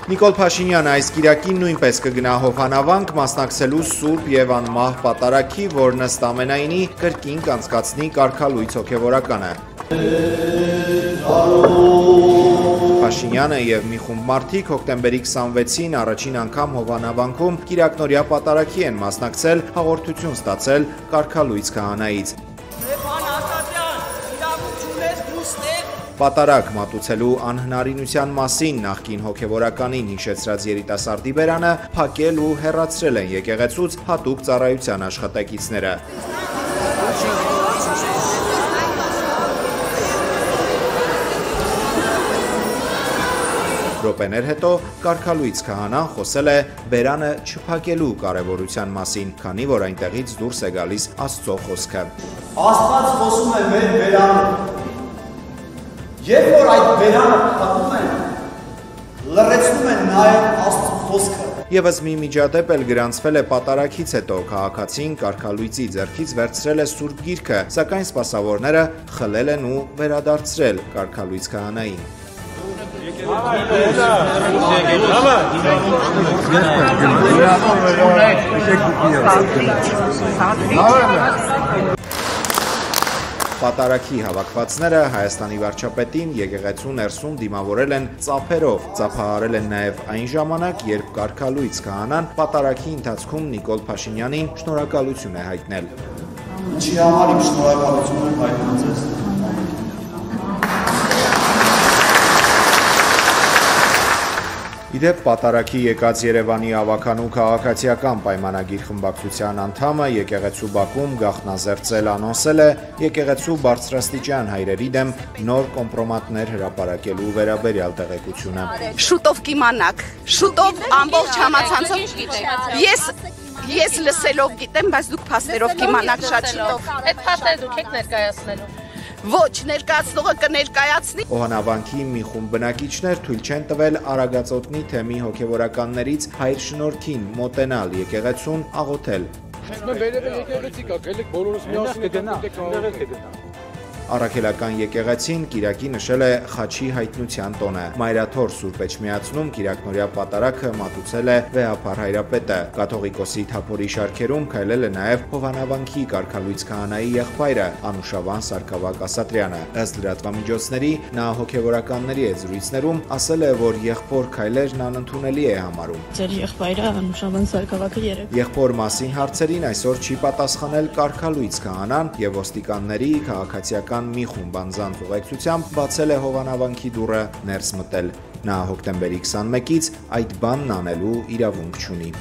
Նիկոլ Փաշինյանը այս կիրակին նույնպես կգնա Հովհաննավանք մասնակցելու սուրբ եւ անմահ պատարագի, որ ըստ ամենայնի կրկին կանցկացնի կարգալույց հոգեվորականը։ Փաշինյանը եւ մի խումբ մարդիկ հոկտեմբերի 26-ին առաջին անգամ Հովհաննավանքում կիրակնօրյա պատարագի են մասնակցել, հաղորդություն ստացել կարգալույց քահանայից։ Պատարագ մատուցելու անհնարինության մասին նախկին հոգևորականին հիշեցրած երիտասարդի բերանը փակել ու հեռացրել են եկեղեցուց հատուկ ծառայության աշխատակիցները։ Րոպեներ հետո կարգալույց քահանան խոսել է բերանը չփակելու կարևորության մասին, քանի որ այնտեղից դուրս է գալիս Աստծո խոսքը։ Աստված խոսում է մեր բերանը։ Երբ որ այդ բերանը փակում են, լրացնում են նաև Աստծո խոսքը։ Եվս մի միջադեպ էլ գրանցվել է պատարագից հետո, քաղաքացին կարգալույցի ձեռքից վերցրել է Սուրբ Գիրքը, սակայն սպասավորները խլել են ու վերադարձրել կարգալույց քահանային։ Պատարագի հավաքվածները Հայաստանի վարչապետին եկեղեցու ներսում դիմավորել են ծափերով, ծափահարել են նաև այն ժամանակ, երբ կարգալույց քահանան պատարագի ընթացքում Նիկոլ Փաշինյանին շնորհակալություն է հայտնել։ Ինչի համար իմ շնորհակալություն եմ հայտնում ձեզ։ Իդեպ պատարագի եկած Երևանի ավականու քաղաքացիական պայմանագիր խմբակցության անդամը եկեղեցու բակում գաղտնազերծել անոնսել է եկեղեցու բարձրաստիճան հայրերի դեմ նոր կոմպրոմատներ հրապարակելու վերաբերյալ տեղեկությունը։ Շուտով կիմանաք, շուտով ամբողջ համացանցով ես լսելով գիտեմ, բայց դուք փաստերով կիմանաք շատ շուտով։ Այդ փաստերը դուք եք ներկայացնելու։ Ոչ, ներկայացնողը կներկայացնի։ Հովհաննավանքի մի խումբ բնակիչներ թույլ չեն տվել Արագածոտնի թեմի հոգևորականներից հայր շնորհքին մոտենալ եկեղեցուն աղոթել։ Առաքելական եկեղեցին կիրակի նշել է խաչի հայտնության տոնը։ Մայրաթոր Սուրբ Էջմիածնում կիրակնօրյա պատարագը մատուցել է վեհափառ հայրապետը։ Կաթողիկոսի թափորի շարքերում քայլել է նաև Հովհաննավանքի կարգալույց քահանայի եղբայրը Անուշավան Սարգսակ Ասատրյանը։ Ըստ լրատվամիջոցների նա հոգևորականների հետ զրույցներում ասել է, որ եղբոր քայլերն անընդունելի է համարում։ Ձեր եղբայրը Անուշավան Սարգսակը երեք։ Եղբոր մասին հարցերին այսօր չի պատասխանել կարգալույց քահանան եւ ոստիկանների քաղաքացիական մի խումբ անձանց ուղեկցությամբ բացել է Հովհաննավանքի դուռը ներս մտել։ Նա հոկտեմբերի 21-ից այդ բանն անելու իրավունք չունի։